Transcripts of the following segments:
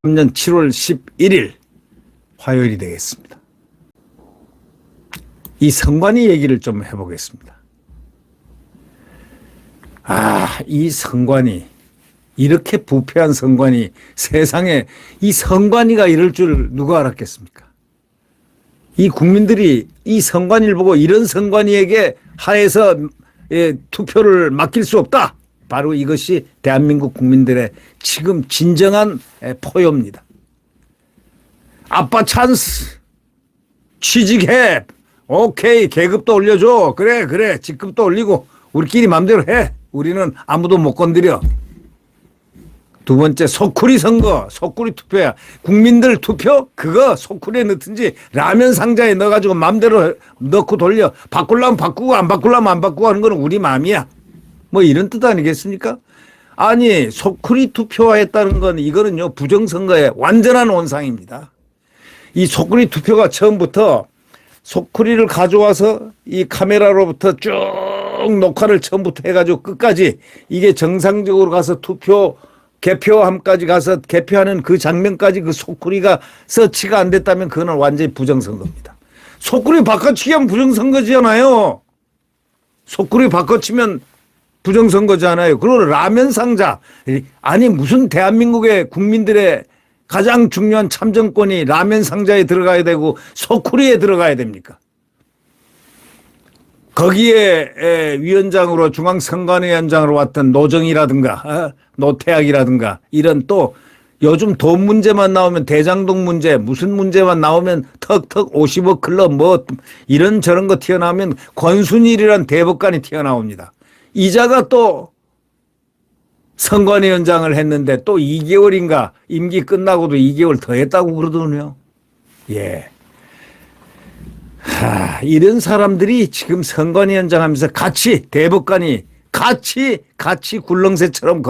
년 7월 11일 화요일이 되겠습니다. 이 선관위 얘기를 좀 해보겠습니다. 이 선관위, 이렇게 부패한 선관위, 세상에 이 선관위가 이럴 줄 누가 알았겠습니까? 이 국민들이 이 선관위를 보고 이런 선관위에게 하에서 투표를 맡길 수 없다. 바로 이것이 대한민국 국민들의 지금 진정한 포효입니다. 아빠 찬스, 취직해, 오케이, 계급도 올려줘, 그래, 직급도 올리고 우리끼리 마음대로 해. 우리는 아무도 못 건드려. 두 번째, 소쿠리 선거, 소쿠리 투표야. 국민들 투표? 그거 소쿠리에 넣든지 라면 상자에 넣어가지고 마음대로 넣고 돌려. 바꾸려면 바꾸고 안 바꾸려면 안 바꾸고 하는 거는 우리 마음이야. 뭐 이런 뜻 아니겠습니까? 아니, 소쿠리 투표했다는 건 이거는요, 부정선거의 완전한 원상입니다. 이 소쿠리 투표가 처음부터 소쿠리를 가져와서 이 카메라로부터 쭉 녹화를 처음부터 해가지고 끝까지 이게 정상적으로 가서 투표 개표함까지 가서 개표하는 그 장면까지 그 소쿠리가 서치가 안 됐다면 그거는 완전히 부정선거입니다. 소쿠리 바꿔치기하면 부정선거잖아요. 소쿠리 바꿔치면 부정선거잖아요. 그리고 라면 상자. 아니 무슨 대한민국의 국민들의 가장 중요한 참정권이 라면 상자에 들어가야 되고 소쿠리에 들어가야 됩니까? 거기에 위원장으로 중앙선관위원장으로 왔던 노정이라든가 노태학이라든가 이런 또 요즘 돈 문제만 나오면 대장동 문제 무슨 문제만 나오면 턱턱 50억 클럽 뭐 이런 저런 거 튀어나오면 권순일이란 대법관이 튀어나옵니다. 이자가 또 선관위원장을 했는데 또 2개월인가 임기 끝나고도 2개월 더 했다고 그러더군요. 예. 이런 사람들이 지금 선관위원장 하면서 같이 대법관이 같이 굴렁쇠처럼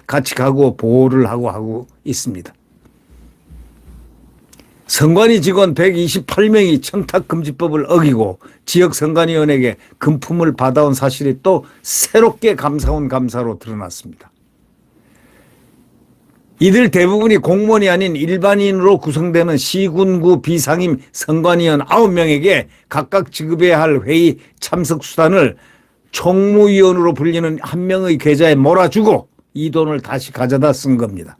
같이 가고 보호를 하고 있습니다. 선관위 직원 128명이 청탁금지법을 어기고 지역선관위원에게 금품을 받아온 사실이 또 새롭게 감사원 감사로 드러났습니다. 이들 대부분이 공무원이 아닌 일반인으로 구성되는 시군구 비상임 선관위원 9명에게 각각 지급해야 할 회의 참석 수단을 총무위원으로 불리는 한 명의 계좌에 몰아주고 이 돈을 다시 가져다 쓴 겁니다.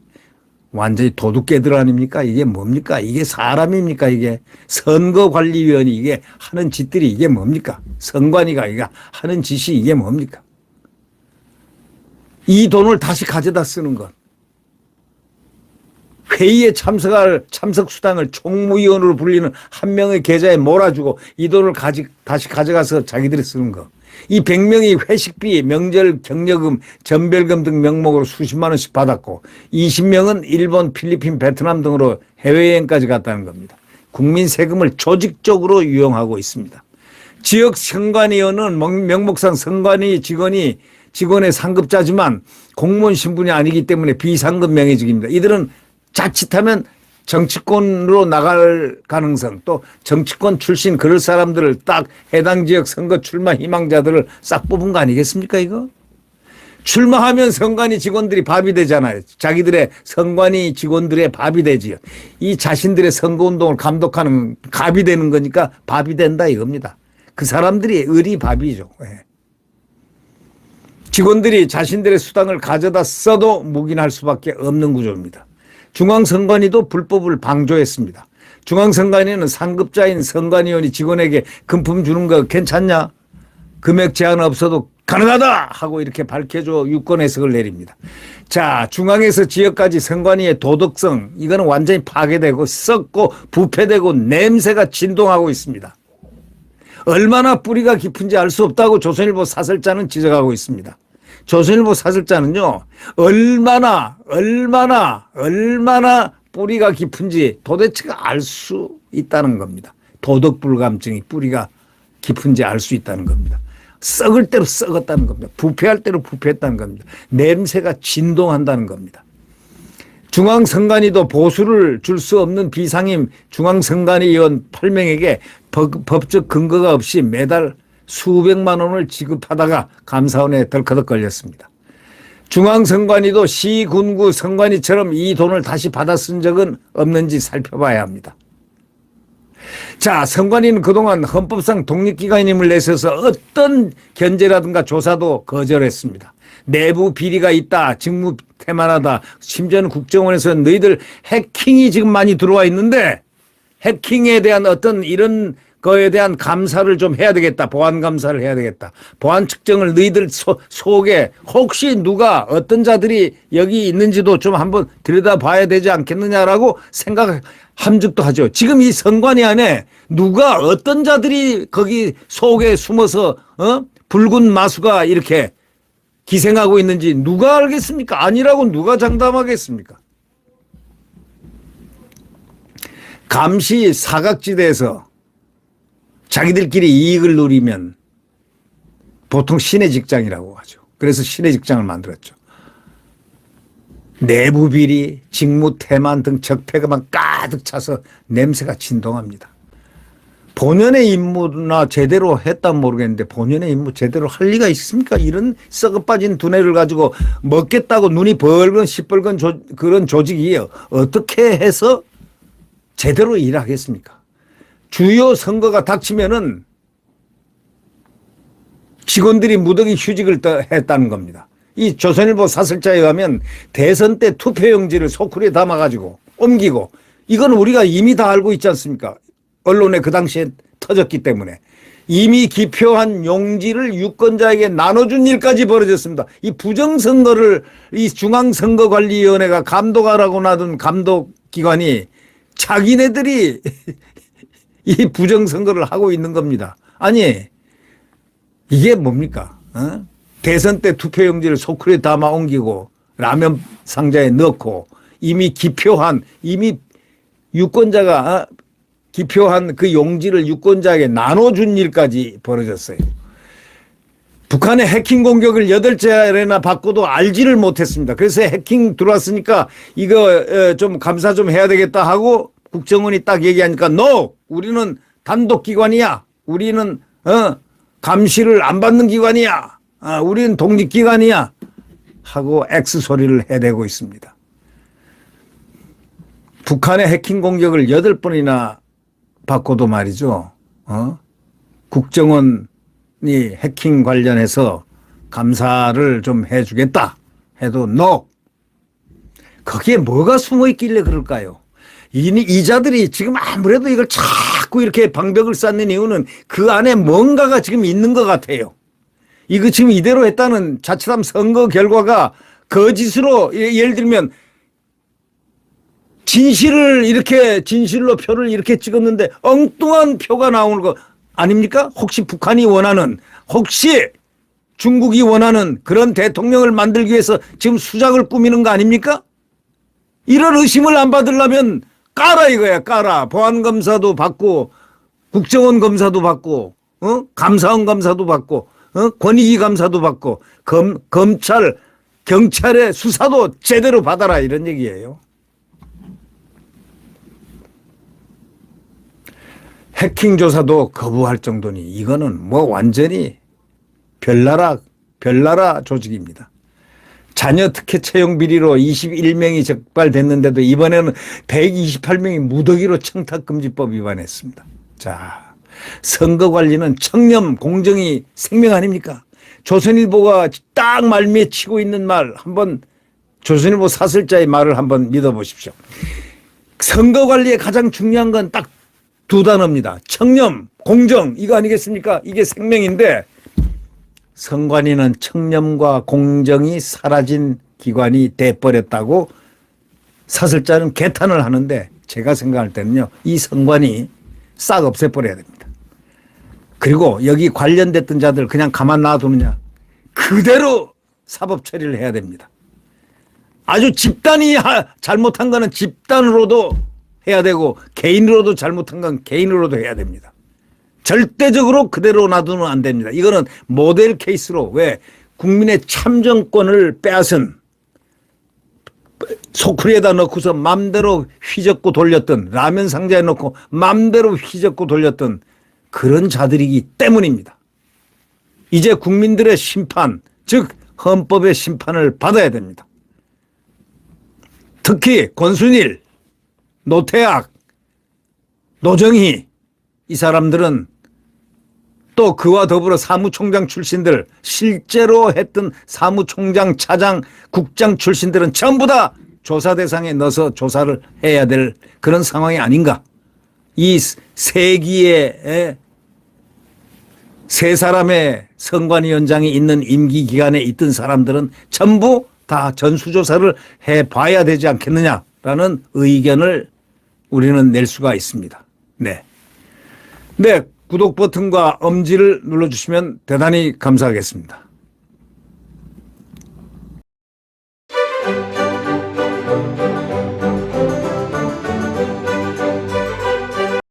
완전히 도둑개들 아닙니까? 이게 뭡니까? 이게 사람입니까? 이게 선거관리위원이 이게 하는 짓들이 이게 뭡니까? 선관위가 이게 하는 짓이 이게 뭡니까? 이 돈을 다시 가져다 쓰는 것. 회의에 참석할 참석 수당을 총무위원으로 불리는 한 명의 계좌에 몰아주고 이 돈을 다시 가져가서 자기들이 쓰는 거. 이 100명이 회식비, 명절 경력금, 전별금 등 명목으로 수십만 원씩 받았고 20명은 일본, 필리핀, 베트남 등으로 해외여행까지 갔다는 겁니다. 국민 세금을 조직적으로 유용하고 있습니다. 지역 선관위원은 명목상 선관위 직원의 상급자지만 공무원 신분이 아니기 때문에 비상급 명예직입니다. 이들은 자칫하면 정치권으로 나갈 가능성 또 정치권 출신 그럴 사람들을 딱 해당 지역 선거 출마 희망자들을 싹 뽑은 거 아니겠습니까 이거? 출마하면 선관위 직원들이 밥이 되잖아요. 자기들의 선관위 직원들의 밥이 되지요. 이 자신들의 선거운동을 감독하는 갑이 되는 거니까 밥이 된다 이겁니다. 그 사람들이 을이 밥이죠. 직원들이 자신들의 수당을 가져다 써도 묵인할 수밖에 없는 구조입니다. 중앙선관위도 불법을 방조했습니다. 중앙선관위는 상급자인 선관위원이 직원에게 금품 주는 거 괜찮냐? 금액 제한 없어도 가능하다 하고 이렇게 밝혀줘 유권 해석을 내립니다. 자, 중앙에서 지역까지 선관위의 도덕성 이거는 완전히 파괴되고 썩고 부패되고 냄새가 진동하고 있습니다. 얼마나 뿌리가 깊은지 알 수 없다고 조선일보 사설자는 지적하고 있습니다. 조선일보 사설자는요, 얼마나 뿌리가 깊은지 도대체가 알 수 있다는 겁니다. 도덕불감증이 뿌리가 깊은지 알 수 있다는 겁니다. 썩을 대로 썩었다는 겁니다. 부패할 대로 부패했다는 겁니다. 냄새가 진동한다는 겁니다. 중앙선관위도 보수를 줄 수 없는 비상임 중앙선관위의원 8명에게 법적 근거가 없이 매달 수백만 원을 지급하다가 감사원에 덜커덕 걸렸습니다. 중앙선관위도 시, 군구 선관위처럼 이 돈을 다시 받아 쓴 적은 없는지 살펴봐야 합니다. 자, 선관위는 그동안 헌법상 독립기관임을 내세워서 어떤 견제라든가 조사도 거절했습니다. 내부 비리가 있다, 직무 태만하다, 심지어는 국정원에서 너희들 해킹이 지금 많이 들어와 있는데 해킹에 대한 어떤 이런 거에 대한 감사를 좀 해야 되겠다. 보안 감사를 해야 되겠다. 보안 측정을 너희들 속에 혹시 누가 어떤 자들이 여기 있는지도 좀 한번 들여다봐야 되지 않겠느냐라고 생각한 적도 하죠. 지금 이 선관위 안에 누가 어떤 자들이 거기 속에 숨어서 붉은 마수가 이렇게 기생하고 있는지 누가 알겠습니까? 아니라고 누가 장담하겠습니까? 감시 사각지대에서 자기들끼리 이익을 누리면 보통 신의 직장이라고 하죠. 그래서 신의 직장을 만들었죠. 내부 비리, 직무 태만 등 적폐가만 가득 차서 냄새가 진동합니다. 본연의 임무나 제대로 했다면 모르겠는데 본연의 임무 제대로 할 리가 있습니까? 이런 썩어빠진 두뇌를 가지고 먹겠다고 눈이 벌건 시뻘건 그런 조직이에요. 어떻게 해서 제대로 일하겠습니까? 주요 선거가 닥치면은 직원들이 무더기 휴직을 했다는 겁니다. 이 조선일보 사설자에 가면 대선 때 투표용지를 소쿠리에 담아가지고 옮기고 이건 우리가 이미 다 알고 있지 않습니까? 언론에 그 당시에 터졌기 때문에 이미 기표한 용지를 유권자에게 나눠준 일까지 벌어졌습니다. 이 부정선거를 이 중앙선거관리위원회가 감독하라고 놔둔 감독기관이 자기네들이 이 부정선거를 하고 있는 겁니다. 아니 이게 뭡니까? 대선 때 투표용지를 소쿠리에 담아 옮기고 라면 상자에 넣고 이미 유권자가 기표한 그 용지를 유권자에게 나눠준 일까지 벌어졌어요. 북한의 해킹 공격을 8차례나 받고도 알지를 못했습니다. 그래서 해킹 들어왔으니까 이거 좀 감사 좀 해야 되겠다 하고 국정원이 딱 얘기하니까 no! 우리는 단독기관이야. 우리는 감시를 안 받는 기관이야. 우리는 독립기관이야. 하고 X 소리를 해대고 있습니다. 북한의 해킹 공격을 8번이나 받고도 말이죠. 국정원이 해킹 관련해서 감사를 좀 해주겠다 해도 no. 거기에 뭐가 숨어 있길래 그럴까요? 이 자들이 지금 아무래도 이걸 자꾸 이렇게 방벽을 쌓는 이유는 그 안에 뭔가가 지금 있는 것 같아요. 이거 지금 이대로 했다는 자칫하면 선거 결과가 거짓으로 예를 들면 진실로 표를 이렇게 찍었는데 엉뚱한 표가 나오는 거 아닙니까? 혹시 북한이 원하는 혹시 중국이 원하는 그런 대통령을 만들기 위해서 지금 수작을 꾸미는 거 아닙니까? 이런 의심을 안 받으려면 까라 이거야. 까라. 보안검사도 받고 국정원 검사도 받고 감사원 감사도 받고 권익위 감사도 받고 검찰 경찰의 수사도 제대로 받아라 이런 얘기예요. 해킹 조사도 거부할 정도니 이거는 뭐 완전히 별나라 조직입니다. 자녀 특혜 채용 비리로 21명이 적발됐는데도 이번에는 128명이 무더기로 청탁금지법 위반했습니다. 자, 선거 관리는 청렴, 공정이 생명 아닙니까? 조선일보가 딱 말미치고 있는 말 한번 조선일보 사설자의 말을 한번 믿어보십시오. 선거 관리에 가장 중요한 건 딱 두 단어입니다. 청렴, 공정 이거 아니겠습니까? 이게 생명인데 선관위는 청렴과 공정이 사라진 기관이 돼버렸다고 사설자는 개탄을 하는데 제가 생각할 때는요. 이 선관위 싹 없애버려야 됩니다. 그리고 여기 관련됐던 자들 그냥 가만 놔두느냐. 그대로 사법 처리를 해야 됩니다. 아주 집단이 잘못한 거는 집단으로도 해야 되고 개인으로도 잘못한 건 개인으로도 해야 됩니다. 절대적으로 그대로 놔두면 안 됩니다. 이거는 모델 케이스로 왜 국민의 참정권을 빼앗은 소쿠리에다 넣고서 맘대로 휘젓고 돌렸던 라면 상자에 넣고 맘대로 휘젓고 돌렸던 그런 자들이기 때문입니다. 이제 국민들의 심판, 즉 헌법의 심판을 받아야 됩니다. 특히 권순일, 노태악, 노정희 이 사람들은 또 그와 더불어 사무총장 출신들, 실제로 했던 사무총장, 차장, 국장 출신들은 전부 다 조사 대상에 넣어서 조사를 해야 될 그런 상황이 아닌가. 이 세기의 세 사람의 선관위원장이 있는 임기 기간에 있던 사람들은 전부 다 전수조사를 해봐야 되지 않겠느냐라는 의견을 우리는 낼 수가 있습니다. 네. 네. 구독 버튼과 엄지를 눌러주시면 대단히 감사하겠습니다.